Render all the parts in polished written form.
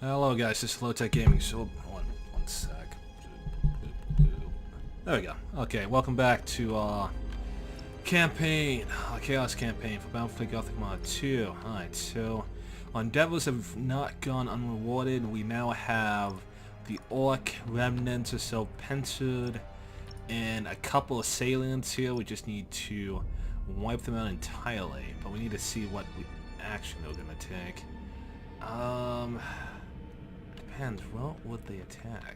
Hello guys, this is Low Tech Gaming. So, one sec. There we go. Okay, welcome back to campaign, Chaos campaign for Battlefleet Gothic Armada 2. Alright, so our endeavors have not gone unrewarded. We now have the Orc remnants or so penciled and a couple of salients here. We just need to wipe them out entirely, but we need to see what action they're gonna take. Depends. What would they attack?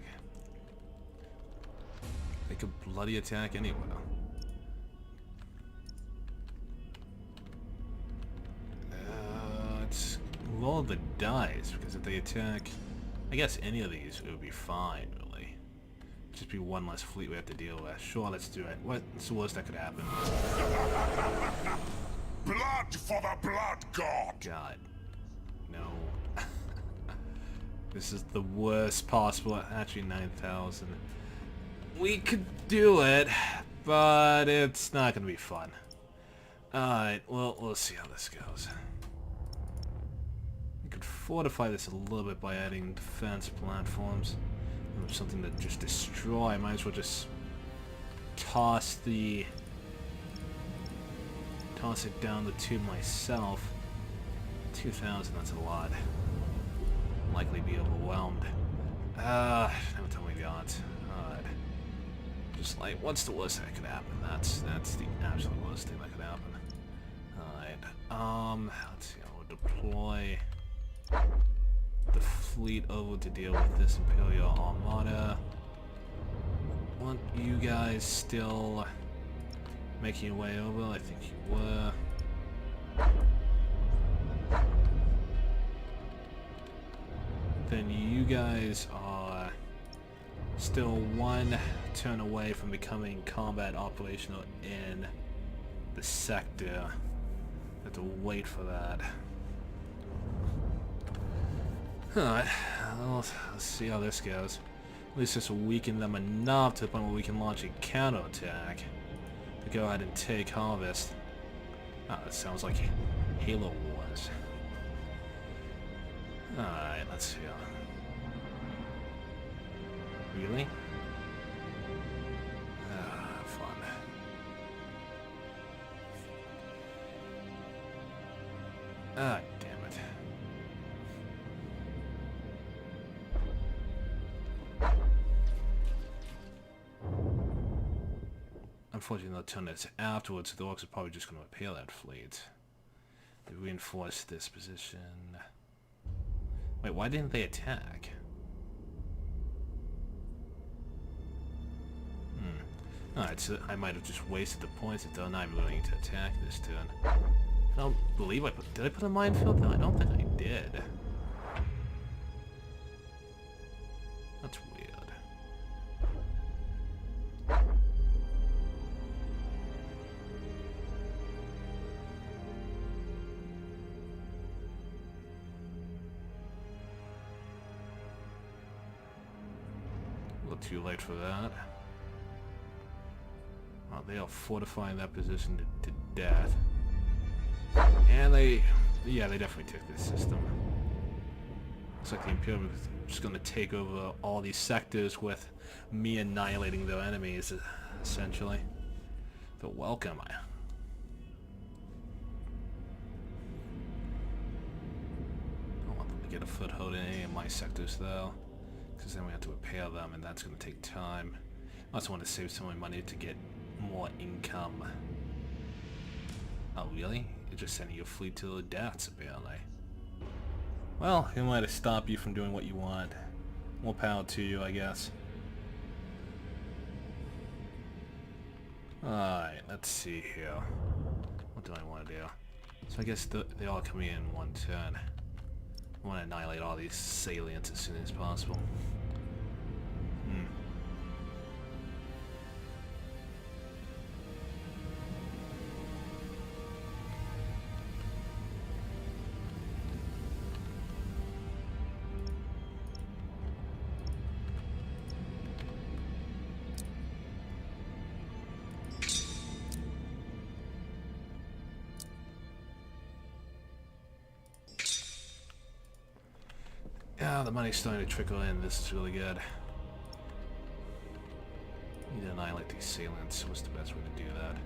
They could bloody attack anywhere. Let's roll the dice, because if they attack, I guess any of these it would be fine, really. Just be one less fleet we have to deal with. Sure, let's do it. What's the worst that could happen? Blood for the blood god! God. No. This is the worst possible. Actually, 9,000. We could do it, but it's not going to be fun. Alright, well, we'll see how this goes. We could fortify this a little bit by adding defense platforms. Something to just destroy. I might as well just toss it down the tube myself. 2,000, that's a lot. Likely be overwhelmed. Now tell me God. Just like, what's the worst that could happen? That's the absolute worst thing that could happen. Alright, let's see, I will deploy the fleet over to deal with this Imperial Armada. Want you guys still making your way over? I think you were. Then you guys are still one turn away from becoming combat operational in the sector. Have to wait for that. Alright, let's see how this goes. At least this will weaken them enough to the point where we can launch a counterattack to go ahead and take Harvest. Ah, that sounds like Halo Wars. Alright, let's see. Really? Fun. Ah, damn it. Unfortunately, they'll turn this afterwards. The Orcs are probably just going to repair that fleet. They reinforce this position. Wait, why didn't they attack? Alright, so I might have just wasted the points if they're not willing to attack this turn. I don't believe I put... Did I put a minefield? No, I don't think I did. That's weird. A little too late for that. Oh, they are fortifying that position to death. And they definitely took this system. Looks like the Imperial is just going to take over all these sectors with me annihilating their enemies, essentially. But welcome. I don't want them to get a foothold in any of my sectors, though, because then we have to repair them, and that's going to take time. I also want to save some of my money to get more income. Oh, really? You're just sending your fleet to the deaths, apparently. Well, who am I to stop you from doing what you want? More power to you, I guess. Alright, let's see here. What do I want to do? So I guess they all come in one turn. I want to annihilate all these salients as soon as possible. Yeah, the money's starting to trickle in. This is really good. Need to annihilate these assailants. What's the best way to do that?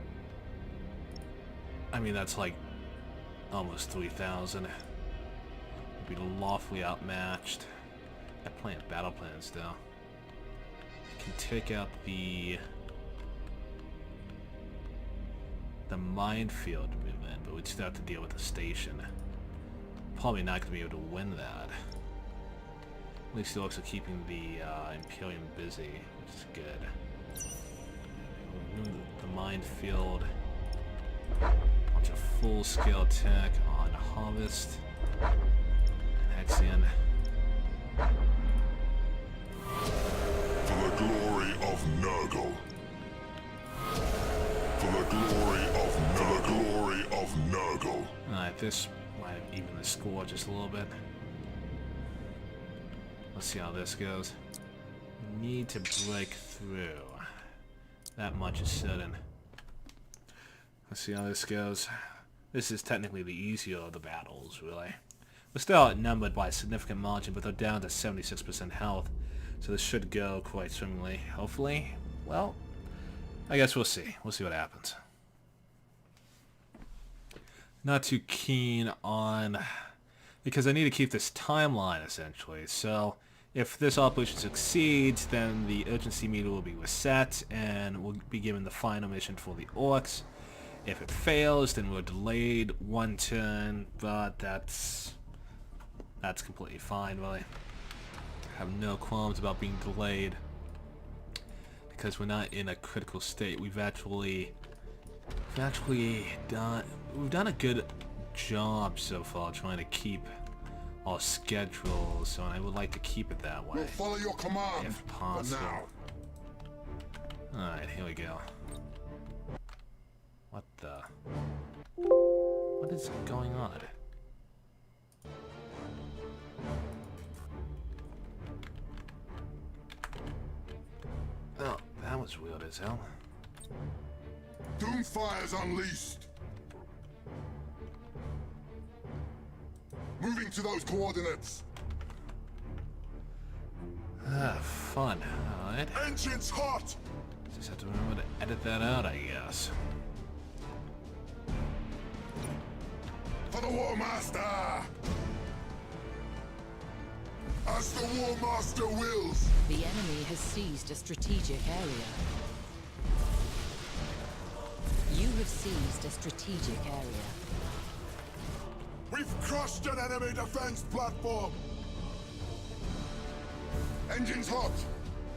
I mean, that's like almost 3,000. We'd be lawfully outmatched. I plan battle plans though. Can take out the minefield movement, but we'd still have to deal with the station. Probably not going to be able to win that. At least they're also keeping the Imperium busy, which is good. The minefield. Launch a full-scale attack on Harvest. And Hexion. For the glory of Nurgle. For the glory of Nurgle. For the glory of Nurgle. Alright, this might have evened the score just a little bit. Let's see how this goes. We need to break through. That much is certain. Let's see how this goes. This is technically the easier of the battles, really. We're still outnumbered by a significant margin, but they're down to 76% health. So this should go quite swimmingly, hopefully. Well, I guess we'll see. We'll see what happens. Not too keen on... because I need to keep this timeline, essentially. So, if this operation succeeds, then the urgency meter will be reset, and we'll be given the final mission for the orcs. If it fails, then we're delayed one turn, but that's completely fine, really. I have no qualms about being delayed, because we're not in a critical state. We've actually done a good job so far trying to keep our schedule, so I would like to keep it that way. We'll follow your command if possible. For now. Alright, here we go. What the? What is going on? Oh, that was weird as hell. Doomfire's unleashed. Moving to those coordinates. Ah, fun. Alright. Engines hot. Just have to remember to edit that out, I guess. For the War Master. As the War Master wills. The enemy has seized a strategic area. You have seized a strategic area. We've crushed an enemy defense platform. Engines hot.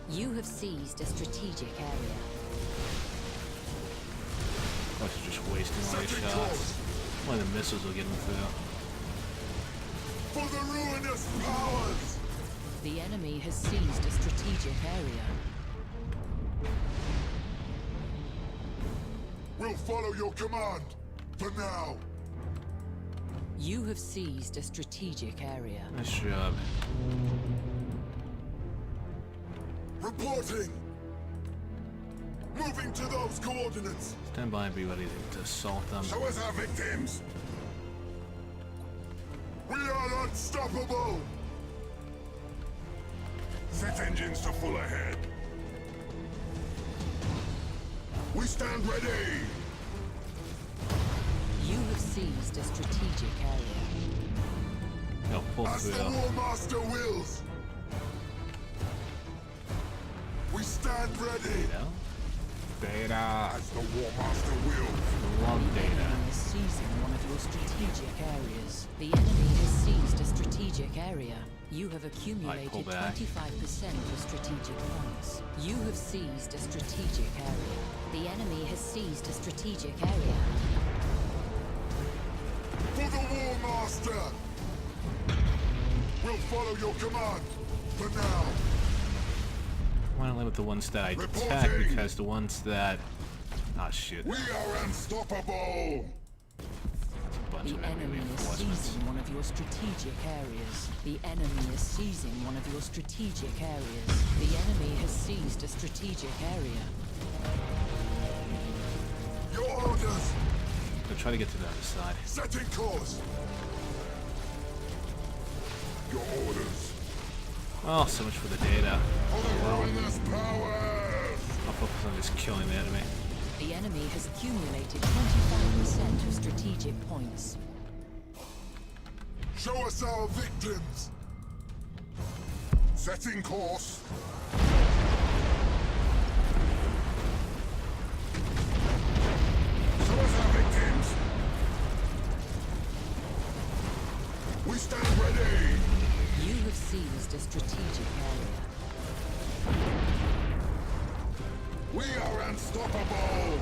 You have seized a strategic area. Of course, you're just wasting all your Setting shots. course. One of the missiles will get them through. For the ruinous powers. The enemy has seized a strategic area. We'll follow your command. For now. You have seized a strategic area. Nice job. Reporting. Moving to those coordinates. Stand by and be ready to assault them. Show us our victims. We are unstoppable. Set engines to full ahead. We stand ready. You have seized a strategic area. Go pull As the through. War Master wills. We stand ready. Data? Data. As the War Master wills. Love The data. enemy is seizing one of your strategic areas. The enemy has seized a strategic area. You have accumulated pull 25% back. of strategic points. You have seized a strategic area. The enemy has seized a strategic area. For the War Master. We'll follow your command. For now. I want to limit the ones that I attack Reporting. because the ones that... Ah, shit. We are unstoppable. That's a bunch The of enemy enemy is reinforcements. seizing one of your strategic areas. The enemy is seizing one of your strategic areas. The enemy has seized a strategic area. Your orders. Go try to get to the other side. Setting course. Your orders. Oh, so much for the data. For the ruinous powers! I'll focus on just killing the enemy. The enemy has accumulated 25% of strategic points. Show us our victims! Setting course. Show us our victims! We stand ready! You have seized a strategic area. We are unstoppable!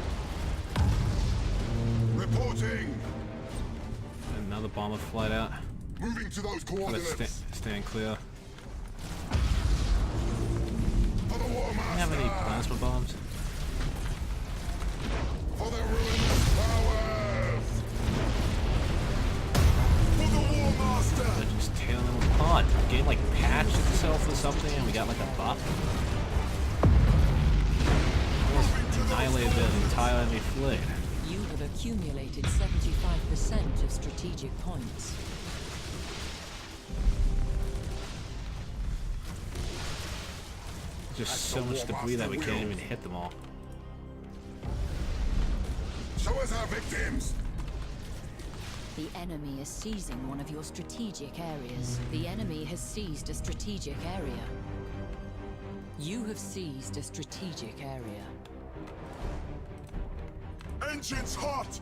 Reporting! Another bomber flight out. Moving to those Let's coordinates. stand clear. For the War Do you have any Master! plasma bombs? For the ruinous powers! For the War Master! They're just tearing them apart. The game like patched itself or something and we got like a buff. Annihilated the entire enemy fleet. You have accumulated 75% of strategic points. Just so much debris that we can't even hit them all. Show us our victims! The enemy is seizing one of your strategic areas. The enemy has seized a strategic area. You have seized a strategic area. Engines hot!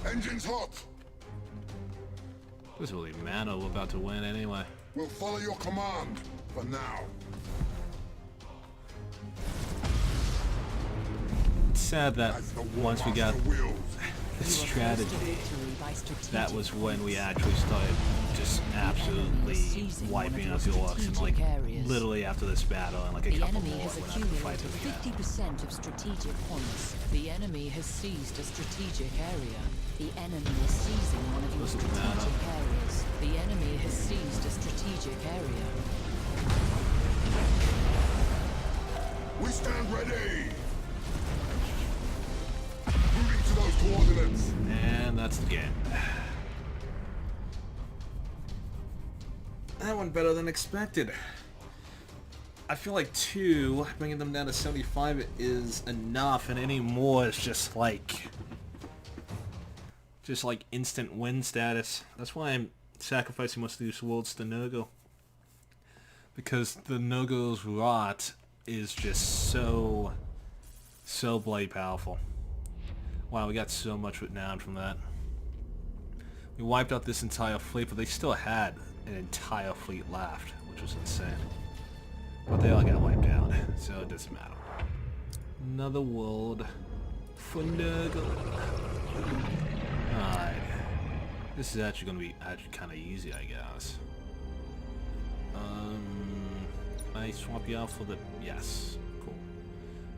Engines hot! Doesn't really matter, we're about to win anyway. We'll follow your command for now. It's sad that As the War once we got Master wills. the You are close to strategy, victory by strategic that was when we points. actually started just absolutely wiping out the orcs and like literally after this battle and like a The couple enemy more has we're not gonna fight accumulated them again. 50% of strategic points. The enemy has seized a strategic area. The enemy is seizing one of your Doesn't strategic matter. areas. The enemy has seized a strategic area. We stand ready! Moving to those coordinates. And that's the game. That went better than expected. I feel like 2, bringing them down to 75 is enough, and any more is just like instant win status. That's why I'm sacrificing most of these worlds to Nurgle. Because the Nurgle's rot is just so bloody powerful. Wow, we got so much renown from that. We wiped out this entire fleet, but they still had an entire fleet left, which was insane. But they all got wiped out, so it doesn't matter. Another world for Nurgle. Alright. This is actually going to be kind of easy, I guess. I swap you out for the... Yes. Cool.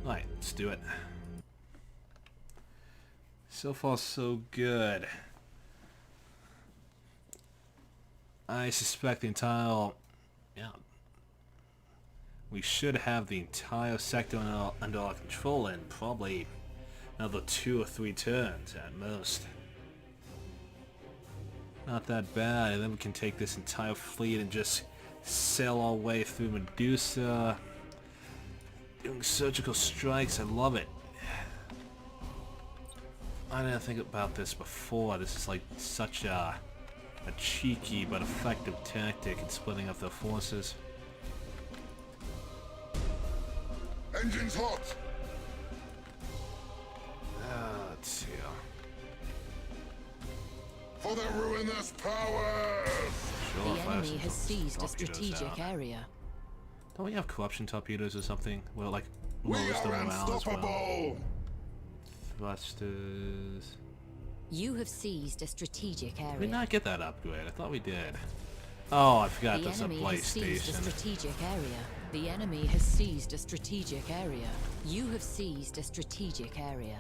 Alright, let's do it. So far, so good. I suspect the entire... Yeah. We should have the entire sector under our control in probably another 2 or 3 turns at most. Not that bad, and then we can take this entire fleet and just sail our way through Medusa. Doing surgical strikes, I love it. I didn't think about this before. This is like such a cheeky but effective tactic in splitting up their forces. Engines hot! Let's see. For the ruinous powers! Sure, The fire enemy some has seized a torpedoes strategic out. area. Don't we have corruption torpedoes or something? Well, like We lowers the are morale as well. unstoppable! Thrusters. You have seized a strategic Did we area. not get that upgrade? I thought we did. Oh, I forgot The that's a enemy has seized a PlayStation. strategic area. The enemy has seized a strategic area. You have seized a strategic area.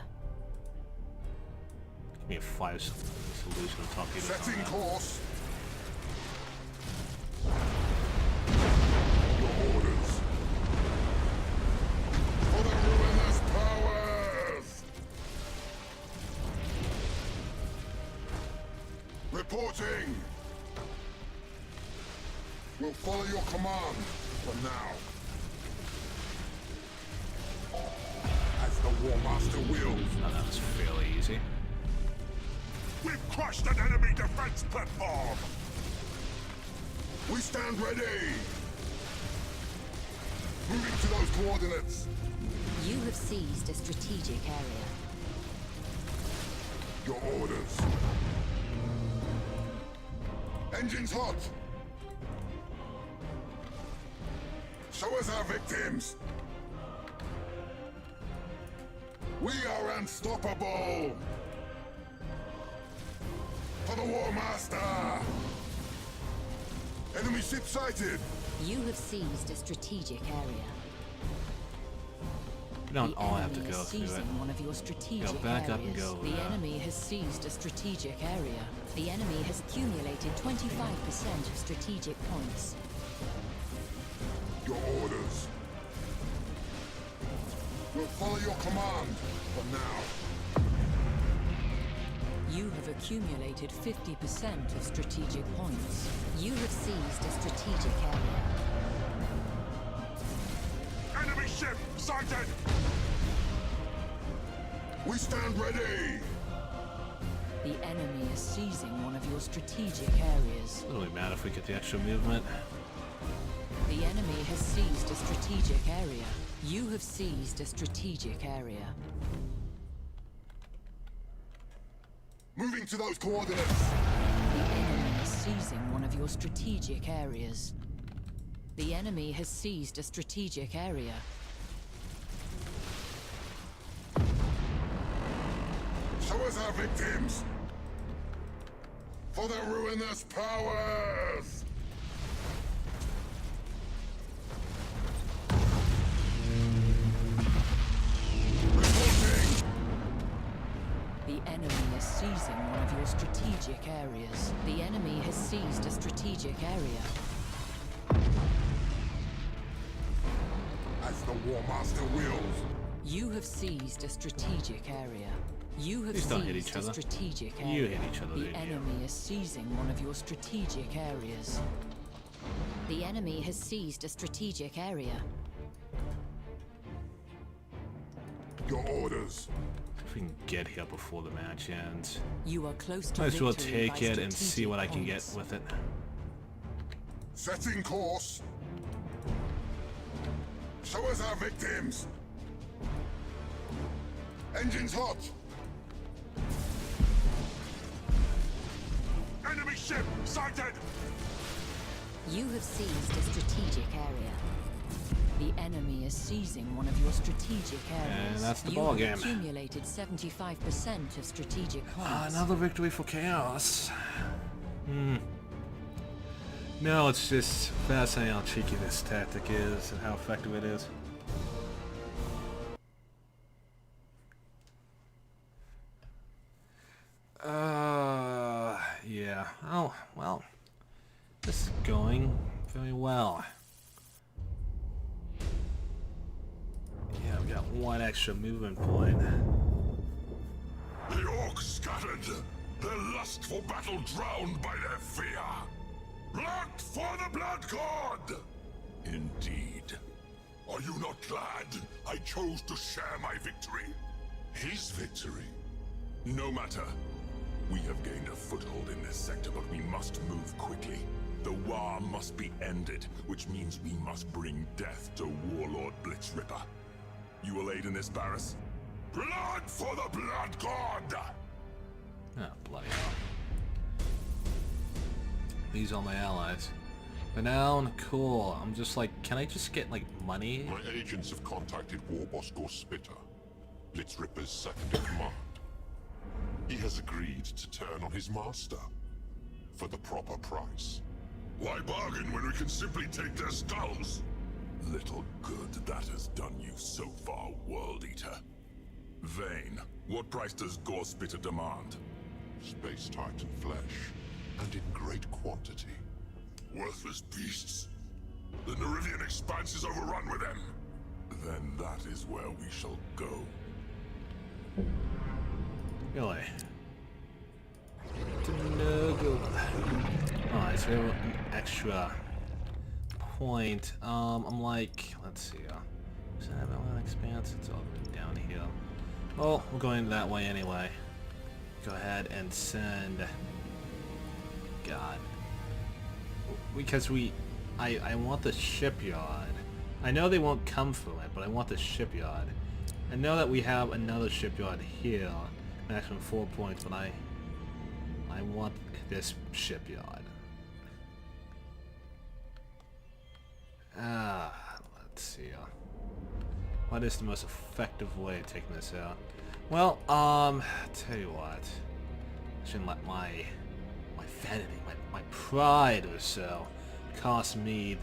Give me a fire solution of torpedoes. on Setting that. course! Your orders! For the ruinous powers! Reporting! We'll follow your command for now. As the War Master wills. Oh, that was fairly easy. We've crushed an enemy defense platform! We stand ready! Moving to those coordinates. You have seized a strategic area. Your orders. Engines hot! Show us our victims! We are unstoppable! For the War Master! Enemy ship sighted! You have seized a strategic area. We don't The all have to enemy go is through it. seizing one of your strategic back up and areas. go, The enemy has seized a strategic area. The enemy has accumulated 25% of strategic points. Your orders. We'll follow your command for now. You have accumulated 50% of strategic points. You have seized a strategic area. Enemy ship sighted! We stand ready! The enemy is seizing one of your strategic areas. It doesn't really matter if we get the extra movement. The enemy has seized a strategic area. You have seized a strategic area. Moving to those coordinates. The enemy is seizing one of your strategic areas. The enemy has seized a strategic area. Show us our victims. For their ruinous powers. Reporting. The enemy is seizing one of your strategic areas. The enemy has seized a strategic area. As the War Master wills. You have seized a strategic area. You have Please don't hit seized each a other. strategic area. You hit each other, The didn't you? enemy is seizing one of your strategic areas. The enemy has seized a strategic area. Your orders. If we can get here before the match ends. You are close to Might as well victory take by it and see strategic what I can get points. with it. Setting course. Show us our victims. Engines hot. Enemy ship sighted. You have seized a strategic area. The enemy is seizing one of your strategic areas. And that's the you ball have game. accumulated 75% of strategic points. Another victory for Chaos. No, it's just fascinating how cheeky this tactic is and how effective it is. Yeah. Oh, well. This is going very well. Yeah, we got one extra movement point. The orcs scattered. Their lust for battle drowned by their fear. Blood for the Blood God! Indeed. Are you not glad I chose to share my victory? His victory? No matter. We have gained a foothold in this sector, but we must move quickly. The war must be ended, which means we must bring death to Warlord Blitzripper. You will aid in this, Barris? Blood for the Blood God! Oh, bloody hell. These are my allies. Renown, cool. I'm just like, can I just get, like, money? My agents have contacted Warboss Gorspitter, Blitzripper's second-in-command. He has agreed to turn on his master for the proper price. Why bargain when we can simply take their skulls? Little good that has done you so far, World Eater. Vayne, what price does Gorspitter demand? Space Titan flesh, and in great quantity. Worthless beasts. The Nerivian expanse is overrun with them. Then that is where we shall go. Really? No good. Alright, so we have an extra point, I'm like, let's see, does that have an expanse? It's all down here. Well, we're going that way anyway. Go ahead and send... God. Because I want the shipyard. I know they won't come through it, but I want the shipyard. I know that we have another shipyard here, maximum 4 points, but I want this shipyard. Let's see. What is the most effective way of taking this out? Well, tell you what. I shouldn't let my vanity, my pride or so, cost me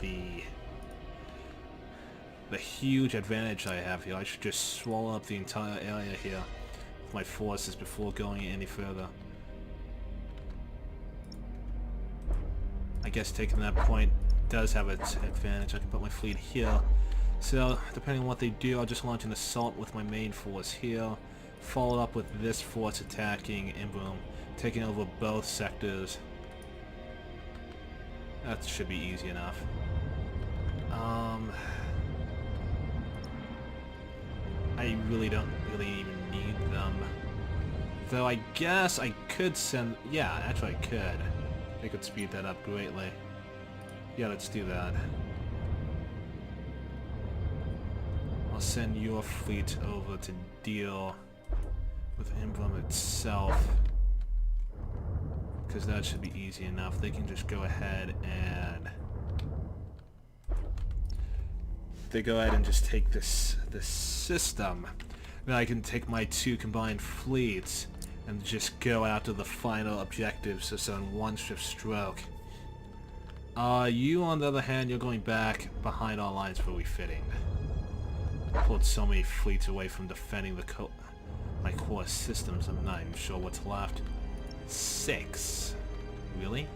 the huge advantage I have here. I should just swallow up the entire area here with my forces before going any further. I guess taking that point does have its advantage. I can put my fleet here. So, depending on what they do, I'll just launch an assault with my main force here, followed up with this force attacking Imbrum, taking over both sectors. That should be easy enough. I really don't even need them. Though I guess I could send... Yeah, actually I could. They could speed that up greatly. Yeah, let's do that. I'll send your fleet over to deal with Imbrum itself. Because that should be easy enough. They can just go ahead and... just take this system. Then I can take my 2 combined fleets and just go after the final objectives just on one swift stroke. You on the other hand, you're going back behind our lines for refitting. Pulled so many fleets away from defending my core systems, I'm not even sure what's left. 6. Really?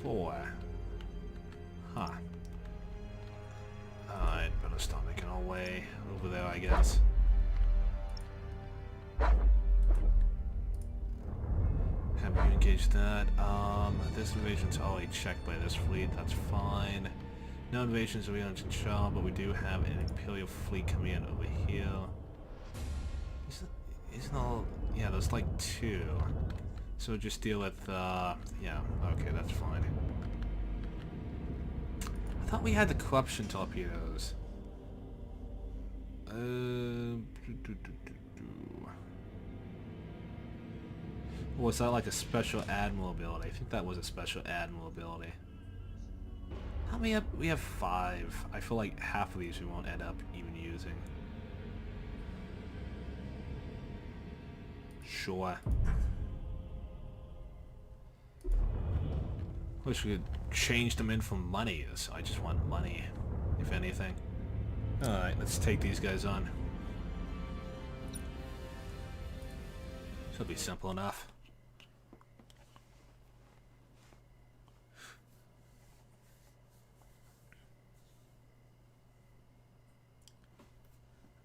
4. Huh. I'd better start making our way over there, I guess. Have you engaged that? This invasion's already checked by this fleet, that's fine. No invasions are on control, but we do have an Imperial fleet coming in over here. Isn't all... Yeah, there's like 2. So just deal with, yeah, okay, that's fine. I thought we had the corruption torpedoes. Was that like a special admiral ability? I think that was a special admiral ability. How many have we have 5. I feel like half of these we won't end up even using. Sure. Wish we could change them in for money. I just want money, if anything. Alright, let's take these guys on. Should be simple enough.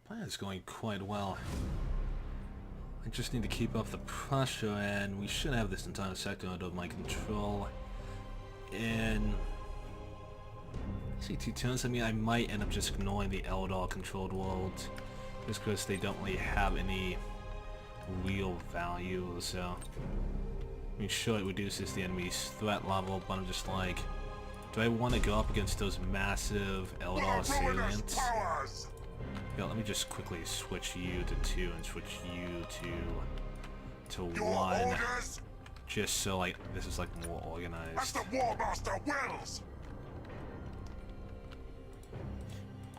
Plan is going quite well. I just need to keep up the pressure, and we should have this entire sector under my control in basically 2 turns. I mean, I might end up just ignoring the Eldar controlled worlds just because they don't really have any real value. So, I mean, sure, it reduces the enemy's threat level, but I'm just like, do I want to go up against those massive Eldar salients? Yeah, let me just quickly switch you to 2 and switch you to 1. Just so, like, this is, like, more organized. As the War Master wills!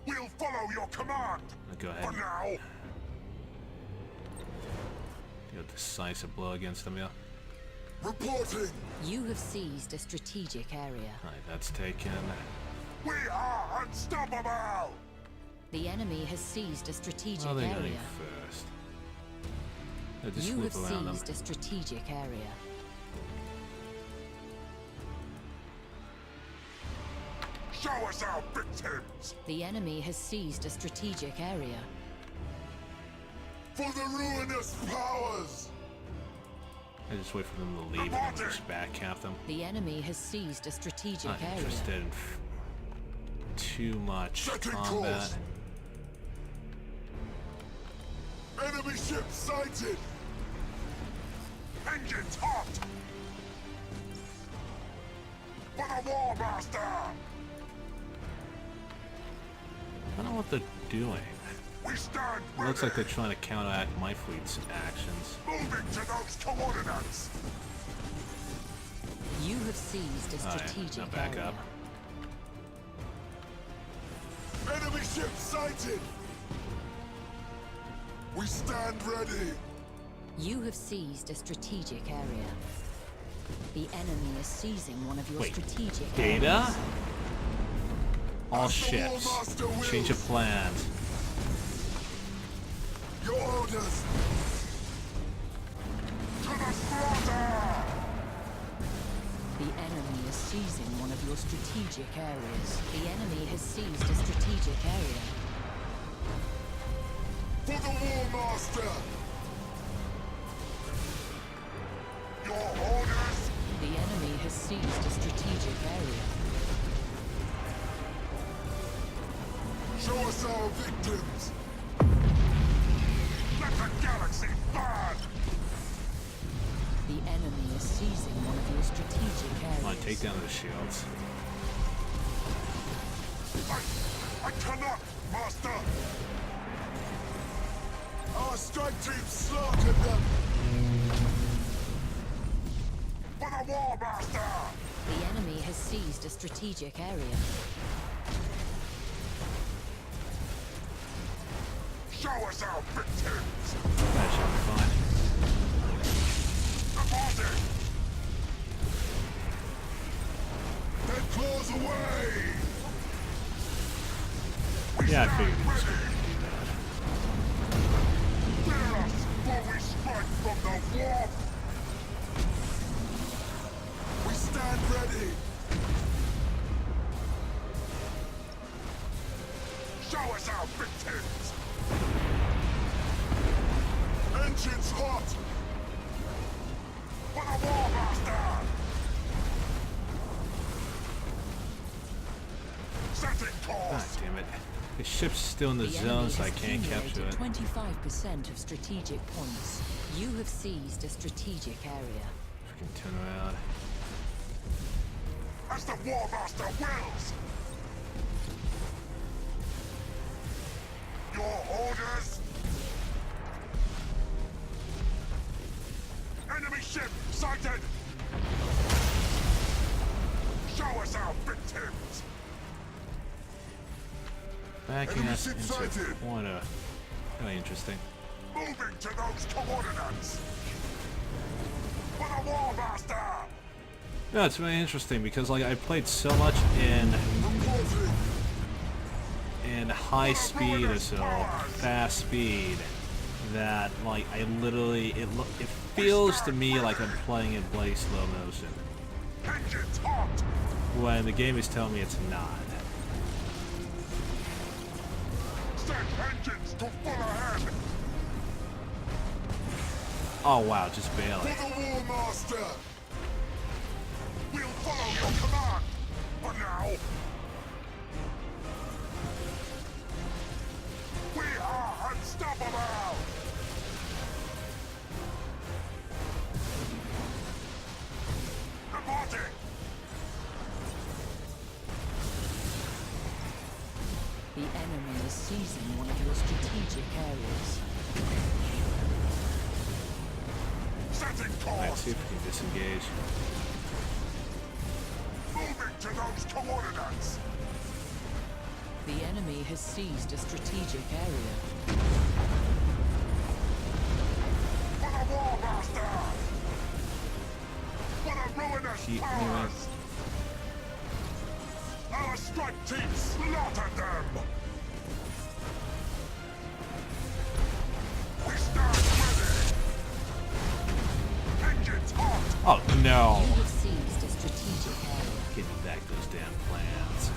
We'll follow your command! Go ahead. For now! Do a decisive blow against them, yeah. Reporting! You have seized a strategic area. Alright, that's taken. We are unstoppable! The enemy has seized a strategic Oh, they're area. going first. They'll just You loop have around them. seized a strategic area. Show us our victims! The enemy has seized a strategic area. For the ruinous powers! I just wait for them to leave and then just backcap them. The enemy has seized a strategic Not area. interested in too much combat. Enemy ship sighted! Engines hot! For the War Master! I don't know what they're doing. We stand It looks like they're trying to counteract my fleet's actions. moving to those coordinates! You have seized a Alright, strategic now back area. up. Enemy ship sighted! We stand ready! You have seized a strategic area. The enemy is seizing one of your Wait, strategic Data? areas. All ships. Change of plans. Your orders! To the slaughter! The enemy is seizing one of your strategic areas. The enemy has seized a strategic area. For the War Master! Your orders! The enemy has seized a strategic area. Show us our victims! Let the galaxy burn! The enemy is seizing one of your strategic areas. Come on, take down the shields. I cannot, Master! Our strike team slaughtered them! For the War Master! The enemy has seized a strategic area. Show us our victims! That should be fine. Reporting! Their claws away! Yeah, I figured he was Ready! going to do that. Clear us while we strike from the warp! We stand ready! Show us our victims! Engines hot! For the War Master! Setting God course! damn it. The ship's still in the zone, so I can't capture it. 25% of strategic points. You have seized a strategic area. Freaking turn around. As the War Master wills! Your orders? Enemy ship sighted! Show us our victims! Backing Enemy us ship into sighted. a corner. Kind of interesting. Moving to those coordinates! For the War Master! Yeah, it's very interesting because like I played so much in Reporting! high speed or so, fast speed, that like I literally it feels to me like I'm playing in bloody slow motion Engines hot! when the game is telling me it's not. Set engines to full ahead! Oh wow, just barely. For the War Master! We'll follow your command! For now! We are unstoppable! Reporting! The enemy is seizing one of your strategic areas. Setting Alright, course! see if we can disengage. Moving to those coordinates! The enemy has seized a strategic area. For the War Master! For the ruinous Keep powers! Our strike team slaughtered them! We stand ready! Engines hot! Oh no! You have seized a strategic area. Give me back those damn plans.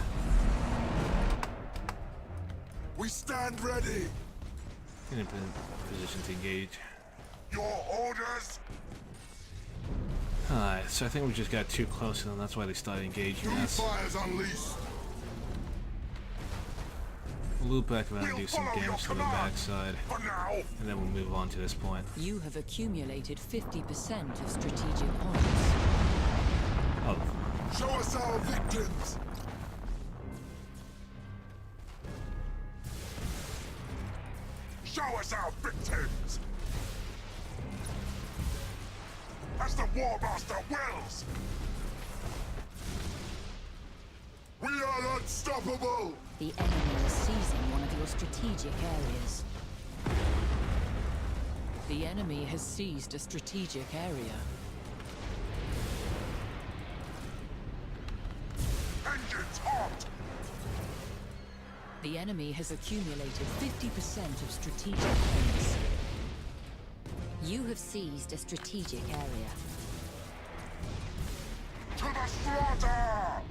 We stand ready! In a position to engage. Your orders? Alright, so I think we just got too close to them, that's why they started engaging us. Fire's unleashed. We'll loop back around and do some damage to the backside, For now. and then we'll move on to this point. You have accumulated 50% of strategic points. Oh, Show us our victims. Show us our victims. As the War Master wills. We are unstoppable. The enemy is seizing one of your strategic areas. The enemy has seized a strategic area. Engines hot. The enemy has accumulated 50% of strategic points. You have seized a strategic area. To the slaughter.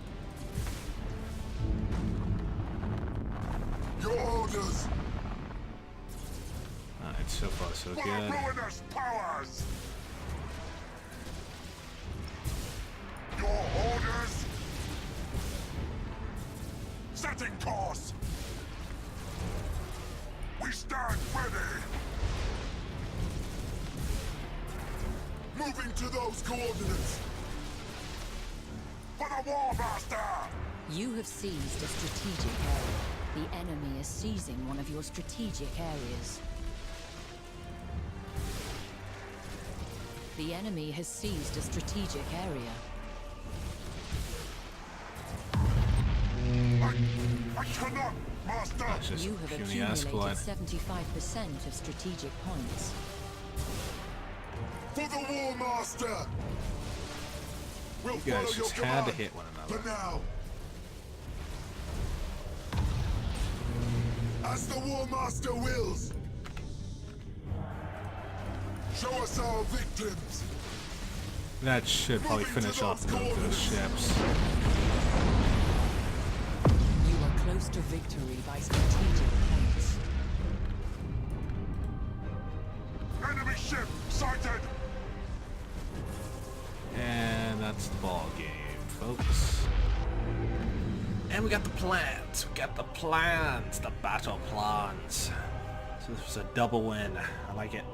Your orders. alright, so far so For the good. ruinous powers. Your orders. Setting course. We stand ready. Moving to those coordinates. For the War Master. You have seized a strategic area. The enemy is seizing one of your strategic areas. The enemy has seized a strategic area. I cannot, Master. That's just You have puny ass accumulated squad. 75% of strategic points. For the War Master. We'll You follow guys your just had to command. hit one For another. now. As the War Master wills. Show us our victims. That should probably Moving to finish off those both those coordinates. ships. You are close to victory by strategic points. Enemy ship sighted. And that's the ball game, folks. And we got the plans. We got the plans. The battle plans. So this was a double win. I like it.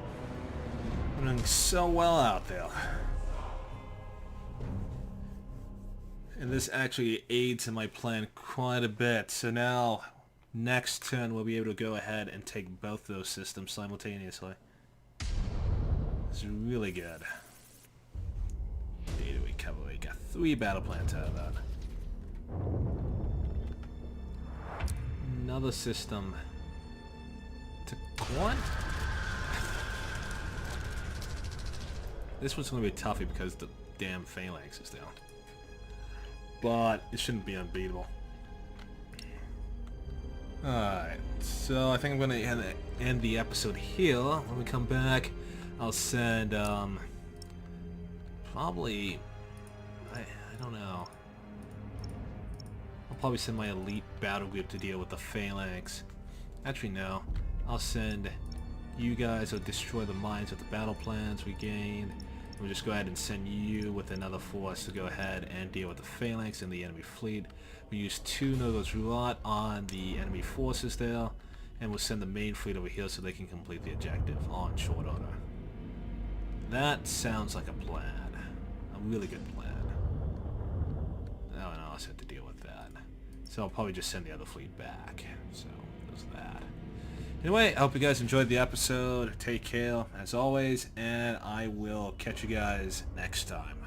We're doing so well out there. And this actually aids in my plan quite a bit. So now, next turn, we'll be able to go ahead and take both those systems simultaneously. It's really good. Data we cover. We got 3 battle plans out of that. Another system to quant. This one's gonna be toughy because the damn phalanx is down. But it shouldn't be unbeatable. Alright, so I think I'm gonna end the episode here. When we come back, I'll send probably I don't know. I'll probably send my elite battle group to deal with the phalanx. Actually no. I'll send you guys to destroy the mines with the battle plans we gained. We'll just go ahead and send you with another force to go ahead and deal with the phalanx and the enemy fleet. We use 2 Nogos Ruat on the enemy forces there, and we'll send the main fleet over here so they can complete the objective on short order. That sounds like a plan. A really good plan. Now I also have to deal with that. So I'll probably just send the other fleet back. So there's that. Anyway, I hope you guys enjoyed the episode. Take care, as always, and I will catch you guys next time.